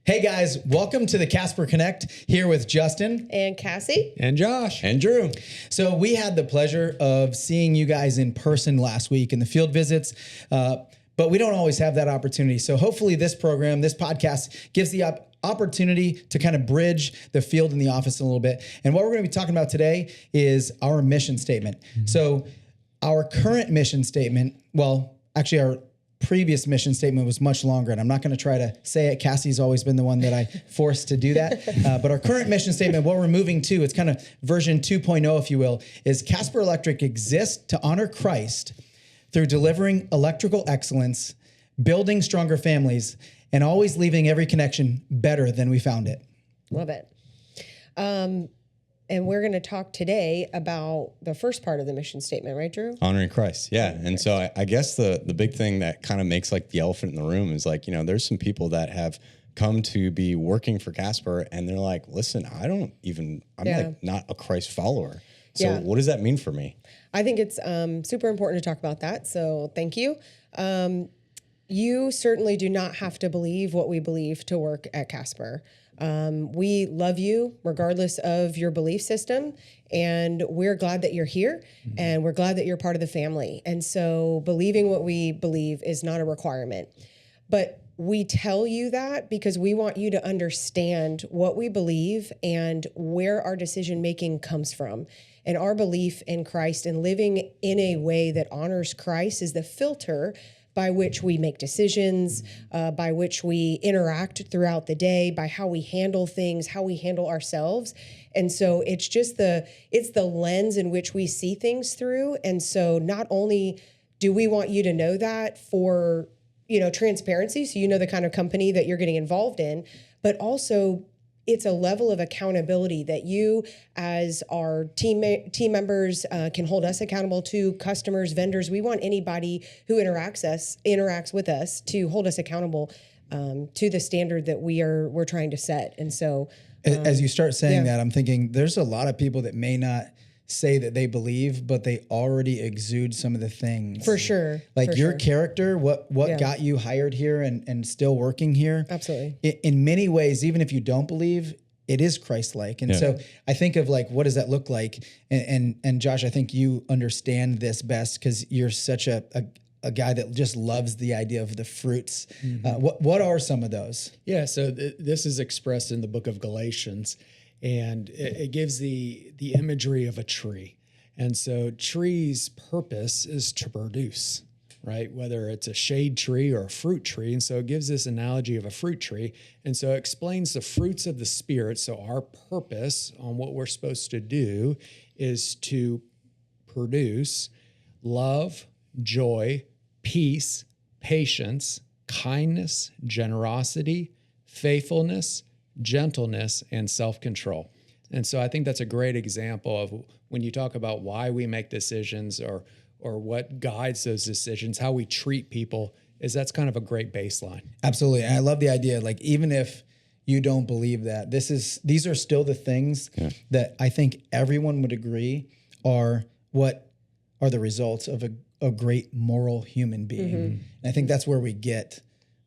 Hey guys, welcome to the Kasper Konnect here with Justin and Cassie and Josh and Drew. So we had the pleasure of seeing you guys in person last week in the field visits, but we don't always have that opportunity. So hopefully this program, this podcast gives the opportunity to kind of bridge the field and the office a little bit. And what we're going to be talking about today is our mission statement. Mm-hmm. So our current mission statement, actually our previous mission statement was much longer, and I'm not going to try to say it. Cassie's always been the one that I forced to do that. But our current mission statement, what we're moving to, it's kind of version 2.0, if you will, is Kasper Electric exists to honor Christ through delivering electrical excellence, building stronger families, and always leaving every connection better than we found it. Love it. And we're going to talk today about the first part of the mission statement, right, Drew? Honoring Christ, yeah. And so I guess the big thing that kind of makes like the elephant in the room is like, there's some people that have come to be working for Kasper and they're like, listen, I'm like not a Christ follower. So what does that mean for me? I think it's super important to talk about that. So thank you. You certainly do not have to believe what we believe to work at Kasper. We love you regardless of your belief system, and we're glad that you're here, and we're glad that you're part of the family. And so believing what we believe is not a requirement, but we tell you that because we want you to understand what we believe and where our decision-making comes from. And our belief in Christ and living in a way that honors Christ is the filter by which we make decisions, by which we interact throughout the day, by how we handle things, how we handle ourselves. And so it's just the lens in which we see things through. And so not only do we want you to know that for, transparency, so you know the kind of company that you're getting involved in, but also it's a level of accountability that you as our team members can hold us accountable to, customers, vendors. We want anybody who interacts with us to hold us accountable to the standard that we're trying to set. And so as you start saying that, I'm thinking there's a lot of people that may not say that they believe, but they already exude some of the things. For sure. Like your character, what got you hired here and still working here. Absolutely. In many ways, even if you don't believe, it is Christ-like. And so I think of like, what does that look like? And Josh, I think you understand this best because you're such a guy that just loves the idea of the fruits. Mm-hmm. What are some of those? Yeah, so this is expressed in the book of Galatians. And it gives the imagery of a tree. And so trees' purpose is to produce, right? Whether it's a shade tree or a fruit tree. And so it gives this analogy of a fruit tree. And so it explains the fruits of the Spirit. So our purpose on what we're supposed to do is to produce love, joy, peace, patience, kindness, generosity, faithfulness, gentleness, and self-control. And so I think that's a great example of when you talk about why we make decisions or what guides those decisions, how we treat people, is that's kind of a great baseline. Absolutely. And I love the idea, like, even if you don't believe that, these are still the things that I think everyone would agree are what are the results of a great moral human being. Mm-hmm. And I think that's where we get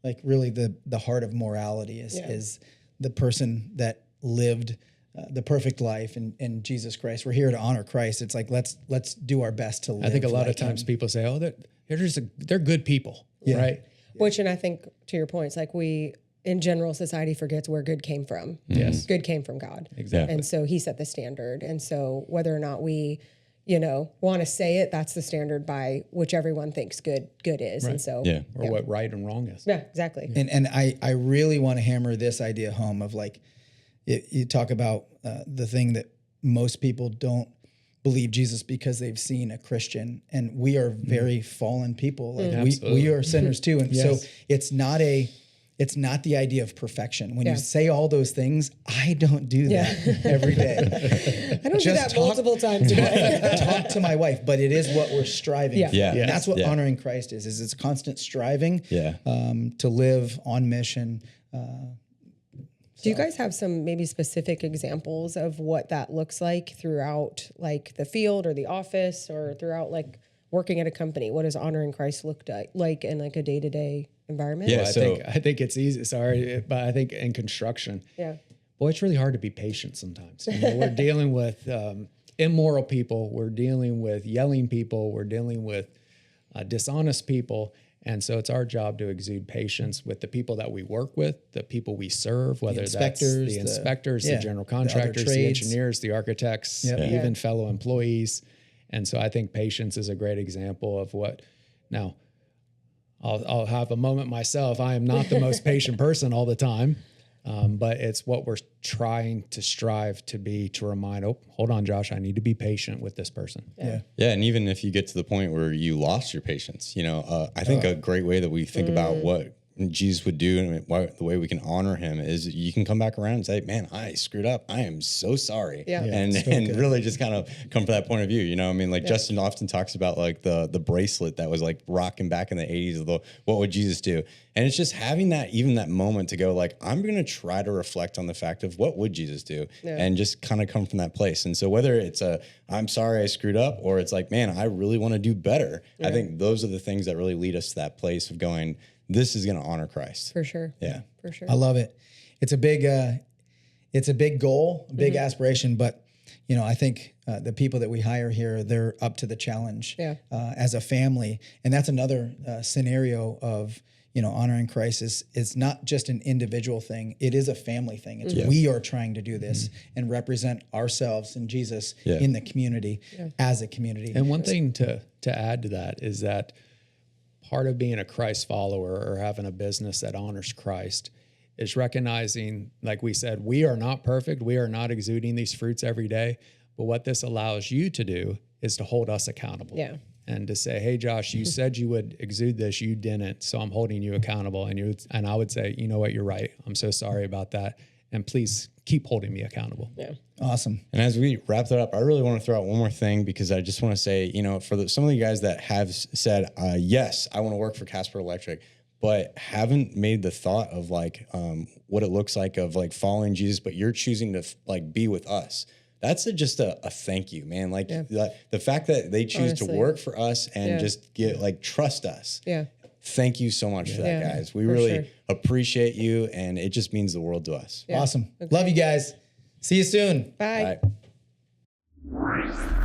like really the heart of morality is the person that lived the perfect life in Jesus Christ. We're here to honor Christ. It's like, let's do our best to live. I think a lot like of times him. people say, oh, they're good people, right? Which, and I think to your point, it's like we, in general, society forgets where good came from. Yes. Good came from God. Exactly. And so he set the standard. And so whether or not we, want to say it, that's the standard by which everyone thinks good is. Right. And so, or what right and wrong is. Yeah, exactly. And I really want to hammer this idea home of like, you talk about the thing that most people don't believe Jesus because they've seen a Christian, and we are very fallen people. Like we are sinners too. And so it's not the idea of perfection. When you say all those things, I don't do that every day. I don't do that multiple times a day. Talk to my wife, but it is what we're striving for. Yeah. That's what honoring Christ is it's a constant striving to live on mission. Do you guys have some maybe specific examples of what that looks like throughout like the field or the office or throughout like working at a company? What does honoring Christ look like in like a day-to-day environment? Yeah. Well, I think it's easy. Sorry, but I think in construction, Yeah. boy, it's really hard to be patient sometimes. You know, we're dealing with immoral people. We're dealing with yelling people. We're dealing with dishonest people. And so it's our job to exude patience with the people that we work with, the people we serve, whether that's the inspectors, the general contractors, the engineers, the architects, even fellow employees. And so I think patience is a great example of what. Now, I'll have a moment myself. I am not the most patient person all the time. But it's what we're trying to strive to be, to remind, oh, hold on, Josh, I need to be patient with this person. Yeah. And even if you get to the point where you lost your patience, I think a great way that we think about what Jesus would do and the way we can honor him is you can come back around and say, man, I screwed up. I am so sorry. Yeah. And really just kind of come from that point of view, Justin often talks about like the bracelet that was like rocking back in the 80s of what would Jesus do? And it's just having that moment to go like, I'm going to try to reflect on the fact of what would Jesus do and just kind of come from that place. And so whether it's I'm sorry I screwed up, or it's like, man, I really want to do better. I think those are the things that really lead us to that place of going, this is going to honor Christ. For sure. Yeah. For sure. I love it. It's a big goal, a big aspiration, but I think the people that we hire here, they're up to the challenge as a family. And that's another scenario of, honoring Christ is not just an individual thing. It is a family thing. It's we are trying to do this and represent ourselves and Jesus in the community as a community. And one thing to add to that is that part of being a Christ follower or having a business that honors Christ is recognizing, like we said, we are not perfect. We are not exuding these fruits every day. But what this allows you to do is to hold us accountable. Yeah. And to say, hey, Josh, you said you would exude this, you didn't, so I'm holding you accountable. And I would say, you know what, you're right. I'm so sorry about that. And please keep holding me accountable. Yeah. Awesome. And as we wrap that up, I really want to throw out one more thing, because I just want to say, for some of you guys that have said, yes, I want to work for Kasper Electric, but haven't made the thought of like what it looks like of like following Jesus, but you're choosing to like be with us. That's just a thank you, man. Like the fact that they choose to work for us and just trust us. Yeah. Thank you so much for that, guys. We really appreciate you, and it just means the world to us. Awesome. Love you guys. See you soon. Bye. Bye.